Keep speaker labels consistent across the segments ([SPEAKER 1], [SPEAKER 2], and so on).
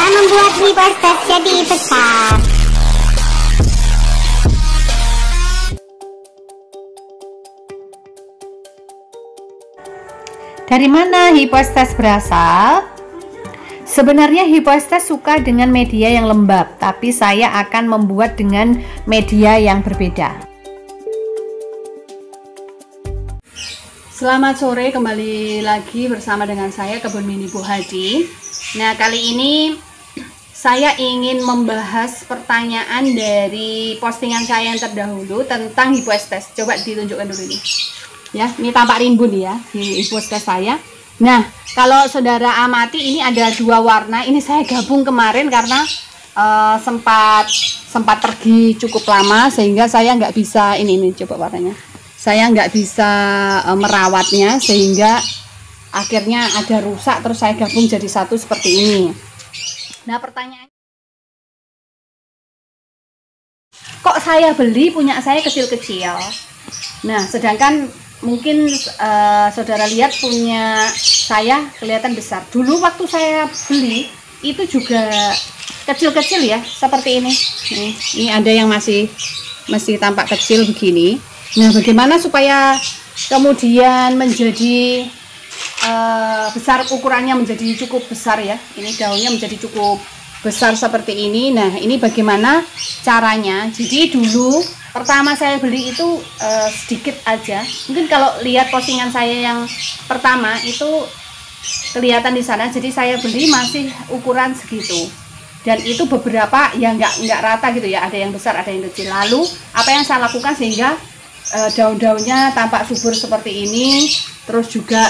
[SPEAKER 1] membuat hipostas jadi besar.
[SPEAKER 2] Dari mana hipostas berasal? Sebenarnya hipostas suka dengan media yang lembab, tapi saya akan membuat dengan media yang berbeda. Selamat sore, kembali lagi bersama dengan saya Kebun Mini Bu Hadi. Nah, kali ini saya ingin membahas pertanyaan dari postingan saya yang terdahulu tentang hipostas. Coba ditunjukkan dulu nih. Ya, ini tampak rimbun ya di hipostas saya. Nah, kalau saudara amati, ini ada dua warna. Ini saya gabung kemarin karena sempat pergi cukup lama sehingga saya nggak bisa ini coba warnanya. Saya nggak bisa merawatnya sehingga akhirnya ada rusak, terus saya gabung jadi satu seperti ini. Nah, pertanyaannya, kok saya beli punya saya kecil-kecil? Nah, sedangkan mungkin saudara lihat punya saya kelihatan besar. Dulu waktu saya beli itu juga kecil-kecil ya, seperti ini. Ini ada yang masih tampak kecil begini. Nah, bagaimana supaya kemudian menjadi besar, ukurannya menjadi cukup besar ya. Ini daunnya menjadi cukup besar seperti ini. Nah, ini bagaimana caranya? Jadi dulu pertama saya beli itu sedikit aja. Mungkin kalau lihat postingan saya yang pertama itu kelihatan di sana. Jadi saya beli masih ukuran segitu. Dan itu beberapa yang nggak rata gitu ya. Ada yang besar, ada yang kecil. Lalu apa yang saya lakukan sehingga daun-daunnya tampak subur seperti ini, terus juga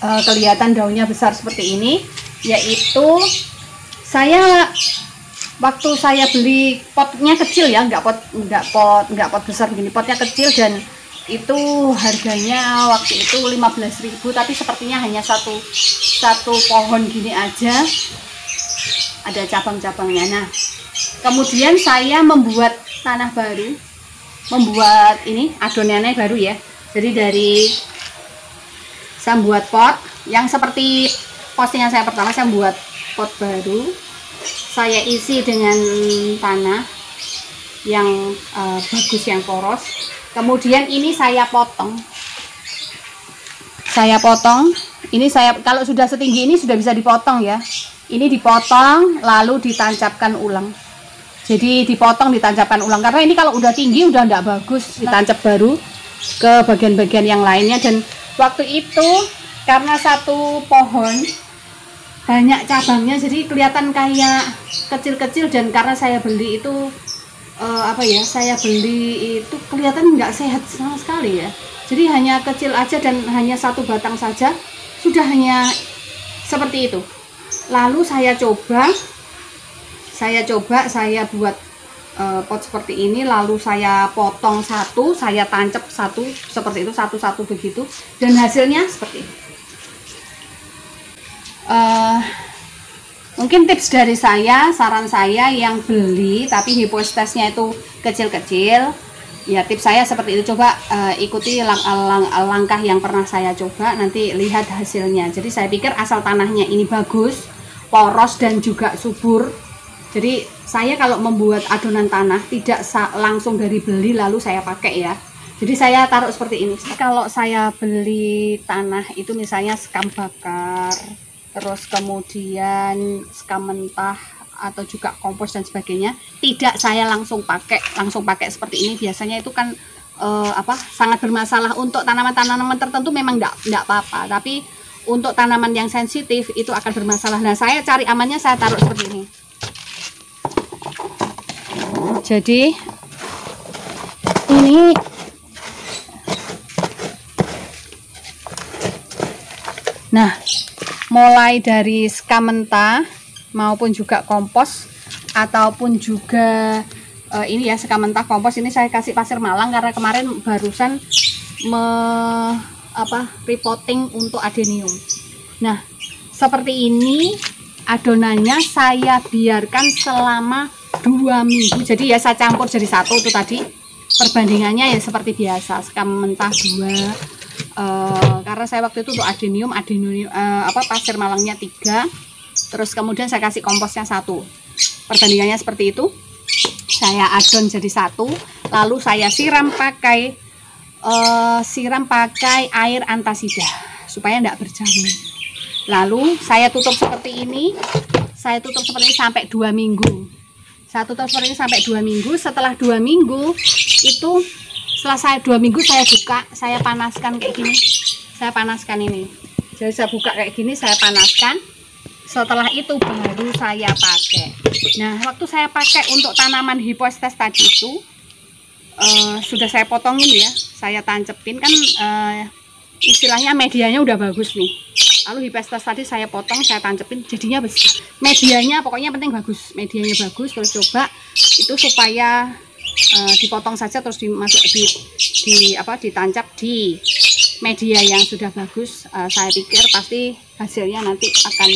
[SPEAKER 2] kelihatan daunnya besar seperti ini, yaitu waktu saya beli potnya kecil ya, nggak pot besar begini, potnya kecil, dan itu harganya waktu itu 15.000, tapi sepertinya hanya satu pohon gini aja, ada cabang-cabangnya. Nah, kemudian saya membuat tanah baru, membuat ini adonannya baru ya. Jadi saya membuat pot yang seperti postingan saya pertama. Saya membuat pot baru, saya isi dengan tanah yang bagus, yang poros. Kemudian ini saya potong. Ini kalau sudah setinggi ini sudah bisa dipotong ya. Ini dipotong lalu ditancapkan ulang. Jadi dipotong, ditancapkan ulang, karena ini kalau udah tinggi udah nggak bagus, ditancap baru ke bagian-bagian yang lainnya. Dan waktu itu karena satu pohon banyak cabangnya, jadi kelihatan kayak kecil-kecil, dan karena saya beli itu saya beli itu kelihatan nggak sehat sama sekali ya. Jadi hanya kecil aja dan hanya satu batang saja, sudah hanya seperti itu. Lalu saya buat pot seperti ini, lalu saya potong satu, saya tancap satu, seperti itu, satu-satu begitu, dan hasilnya seperti ini. Mungkin tips dari saya, saran saya yang beli tapi hipostasnya itu kecil-kecil ya, tips saya seperti itu. Coba ikuti langkah yang pernah saya coba, nanti lihat hasilnya. Jadi saya pikir asal tanahnya ini bagus, poros, dan juga subur. Jadi saya kalau membuat adonan tanah tidak langsung dari beli lalu saya pakai ya. Jadi saya taruh seperti ini. Kalau saya beli tanah itu misalnya sekam bakar, terus kemudian sekam mentah atau juga kompos dan sebagainya, tidak saya langsung pakai seperti ini. Biasanya itu kan sangat bermasalah. Untuk tanaman-tanaman tertentu memang enggak apa-apa, tapi untuk tanaman yang sensitif itu akan bermasalah. Nah, saya cari amannya, saya taruh seperti ini. Jadi ini nah, mulai dari sekam mentah maupun juga kompos ataupun juga ini ya, sekam mentah, kompos, ini saya kasih pasir malang karena kemarin barusan repotting untuk adenium. Nah, seperti ini adonannya saya biarkan selama 2 minggu. Jadi ya saya campur jadi satu, itu tadi perbandingannya ya seperti biasa, sekam mentah 2, karena saya waktu itu untuk adenium pasir malangnya 3, Terus kemudian saya kasih komposnya 1. Perbandingannya seperti itu. Saya adon jadi 1, lalu saya siram pakai air antasida supaya tidak berjamur. Lalu saya tutup seperti ini. Saya tutup seperti ini sampai 2 minggu. Saya tutup seperti ini sampai 2 minggu. Setelah 2 minggu itu, setelah saya 2 minggu saya buka, saya panaskan kayak gini. Saya panaskan ini. Jadi saya buka kayak gini, saya panaskan. Setelah itu baru saya pakai. Nah, waktu saya pakai untuk tanaman hipostes tadi itu sudah saya potongin ya, saya tancepin kan, istilahnya medianya udah bagus nih. Lalu hipostes tadi saya potong, saya tancepin, jadinya besar. Medianya pokoknya penting bagus, medianya bagus. Terus coba itu supaya dipotong saja terus ditancap di media yang sudah bagus. Saya pikir pasti hasilnya nanti akan